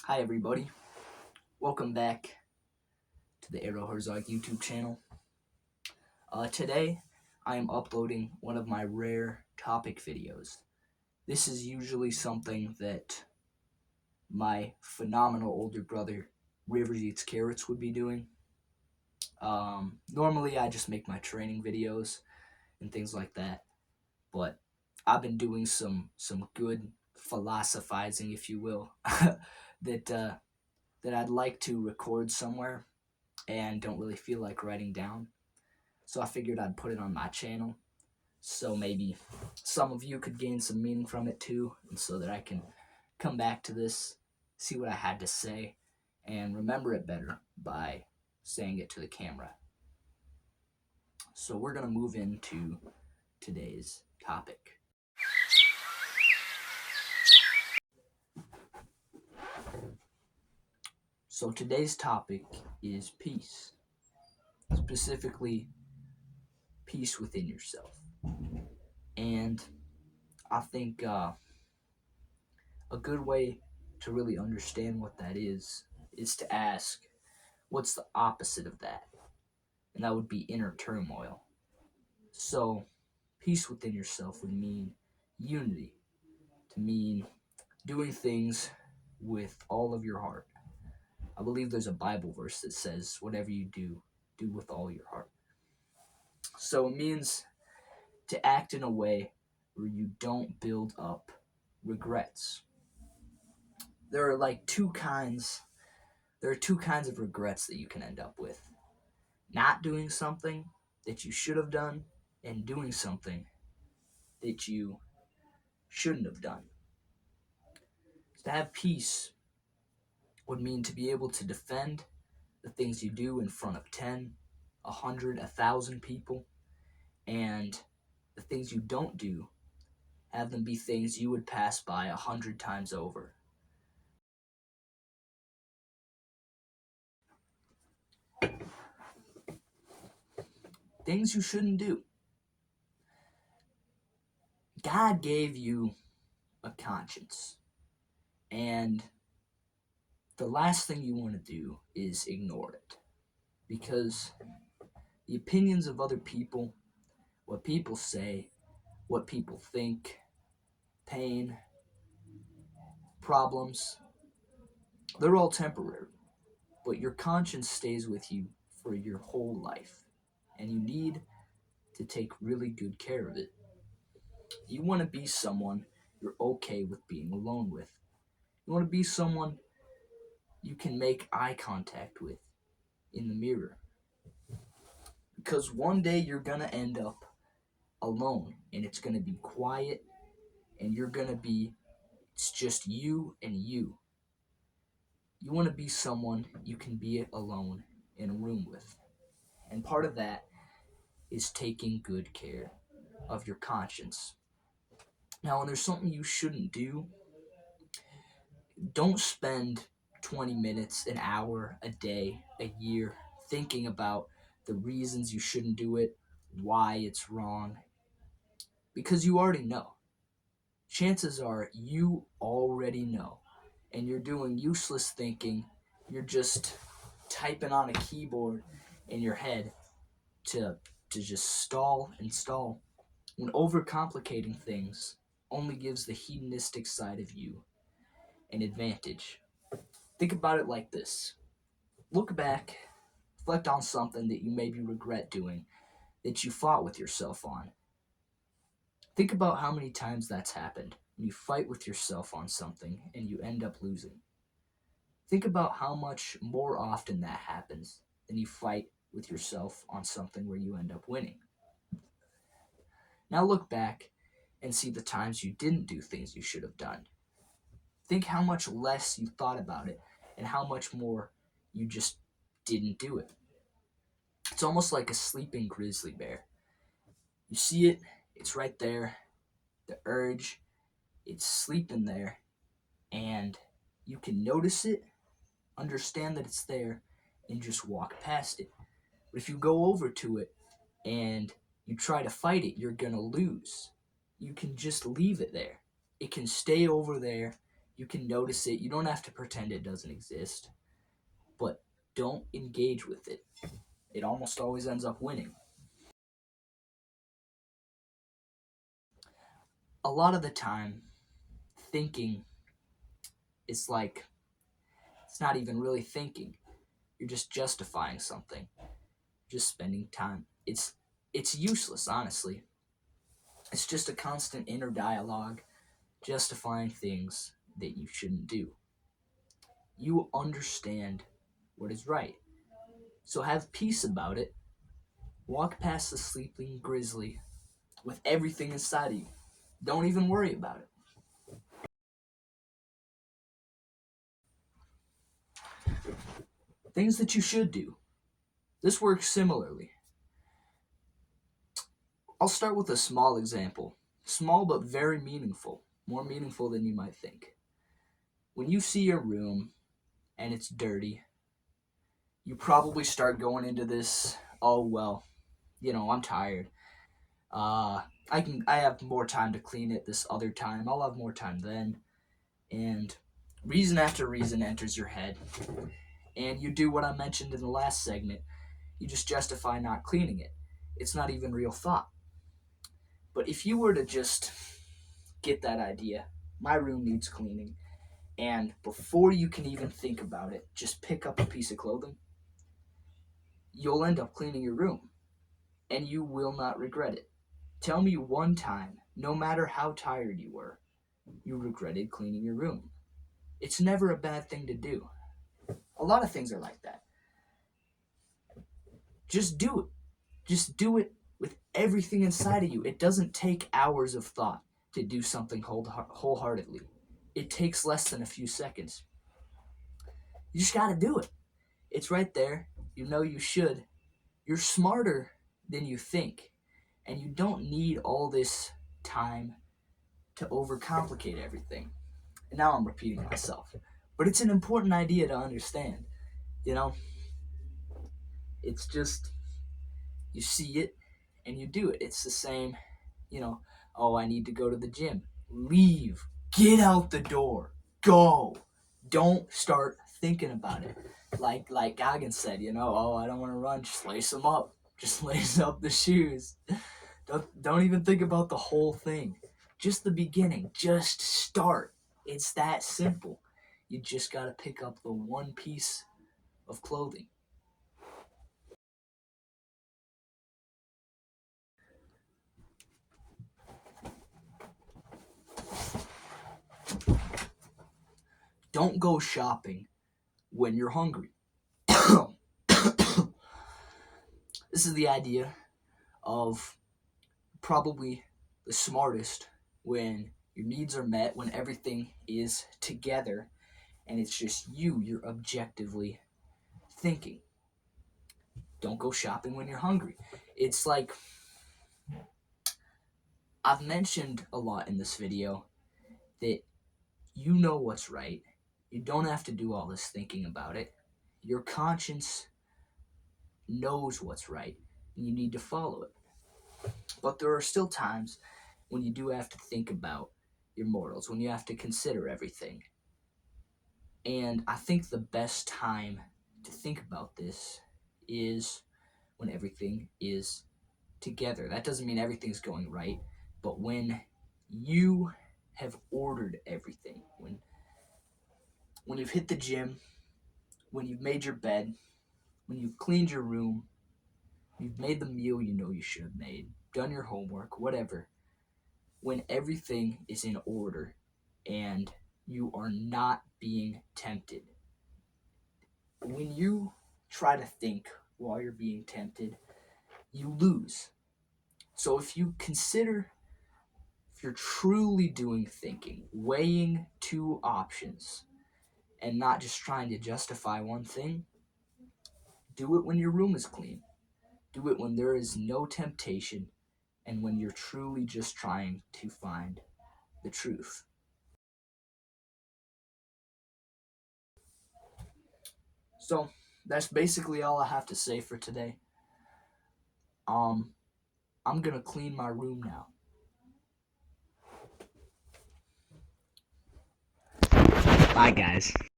Hi everybody, welcome back to the Arrow Herzog YouTube channel. Today I am uploading one of my rare topic videos. This is usually something that my phenomenal older brother Rivers Eats Carrots would be doing. Normally I just make my training videos and things like that, but I've been doing some good philosophizing, if you will, that I'd like to record somewhere and don't really feel like writing down. So I figured I'd put it on my channel so maybe some of you could gain some meaning from it too, and so that I can come back to this, see what I had to say, and remember it better by saying it to the camera. So we're going to move into today's topic. So today's topic is peace, specifically peace within yourself. And I think a good way to really understand what that is to ask, what's the opposite of that? And that would be inner turmoil. So peace within yourself would mean unity, to mean doing things with all of your heart. I believe there's a Bible verse that says, whatever you do, do with all your heart. So it means to act in a way where you don't build up regrets. There are two kinds of regrets that you can end up with. Not doing something that you should have done, and doing something that you shouldn't have done. To have peace would mean to be able to defend the things you do in front of 10, 100, 1,000 people, and the things you don't do, have them be things you would pass by 100 times over. Things you shouldn't do. God gave you a conscience, and the last thing you want to do is ignore it, because the opinions of other people, what people say, what people think, pain, problems, they're all temporary, but your conscience stays with you for your whole life, and you need to take really good care of it. You want to be someone you're okay with being alone with. You want to be someone you can make eye contact with in the mirror. Because one day you're going to end up alone, and it's going to be quiet, and it's just you and you. You want to be someone you can be alone in a room with. And part of that is taking good care of your conscience. Now, when there's something you shouldn't do, don't spend 20 minutes, an hour, a day, a year thinking about the reasons you shouldn't do it, why it's wrong, because you already know. Chances are you already know, and you're doing useless thinking. You're just typing on a keyboard in your head to just stall and stall, when overcomplicating things only gives the hedonistic side of you an advantage. Think about it like this. Look back, reflect on something that you maybe regret doing, that you fought with yourself on. Think about how many times that's happened when you fight with yourself on something and you end up losing. Think about how much more often that happens than you fight with yourself on something where you end up winning. Now look back and see the times you didn't do things you should have done. Think how much less you thought about it and how much more you just didn't do it. It's almost like a sleeping grizzly bear. You see it, it's right there, the urge, it's sleeping there, and you can notice it, understand that it's there, and just walk past it. But if you go over to it and you try to fight it, you're going to lose. You can just leave it there. It can stay over there. You can notice it. You don't have to pretend it doesn't exist, but don't engage with it. It almost always ends up winning. A lot of the time, thinking is like, it's not even really thinking. You're just justifying something. Just spending time. It's useless, honestly. It's just a constant inner dialogue justifying things that you shouldn't do. You understand what is right. So have peace about it. Walk past the sleeping grizzly with everything inside of you. Don't even worry about it. Things that you should do. This works similarly. I'll start with a small example. Small but very meaningful. More meaningful than you might think. When you see your room and it's dirty, you probably start going into this, oh well, I'm tired. I have more time to clean it this other time. I'll have more time then. And reason after reason enters your head. And you do what I mentioned in the last segment. You just justify not cleaning it. It's not even real thought. But if you were to just get that idea, my room needs cleaning, and before you can even think about it, just pick up a piece of clothing, you'll end up cleaning your room, and you will not regret it. Tell me one time, no matter how tired you were, you regretted cleaning your room. It's never a bad thing to do. A lot of things are like that. Just do it. Just do it with everything inside of you. It doesn't take hours of thought to do something wholeheartedly. It takes less than a few seconds. You just gotta do it. It's right there. You know you should. You're smarter than you think. And you don't need all this time to overcomplicate everything. And now I'm repeating myself. But it's an important idea to understand. You know? It's just, you see it and you do it. It's the same, oh, I need to go to the gym. Leave. Get out the door. Go. Don't start thinking about it. Like Goggins said, oh, I don't want to run. Just lace them up. Just lace up the shoes. Don't even think about the whole thing. Just the beginning. Just start. It's that simple. You just got to pick up the one piece of clothing. Don't go shopping when you're hungry. This is the idea of probably the smartest when your needs are met, when everything is together, and it's just you're objectively thinking. Don't go shopping when you're hungry. It's like, I've mentioned a lot in this video that you know what's right. You don't have to do all this thinking about it. Your conscience knows what's right, and you need to follow it. But there are still times when you do have to think about your morals, when you have to consider everything. And I think the best time to think about this is when everything is together. That doesn't mean everything's going right, but when you have ordered everything, when you've hit the gym, when you've made your bed, when you've cleaned your room, you've made the meal you know you should have made, done your homework, whatever, when everything is in order and you are not being tempted. When you try to think while you're being tempted, you lose. So if you're truly doing thinking, weighing two options, and not just trying to justify one thing, do it when your room is clean. Do it when there is no temptation and when you're truly just trying to find the truth. So that's basically all I have to say for today. I'm gonna clean my room now. Bye, guys.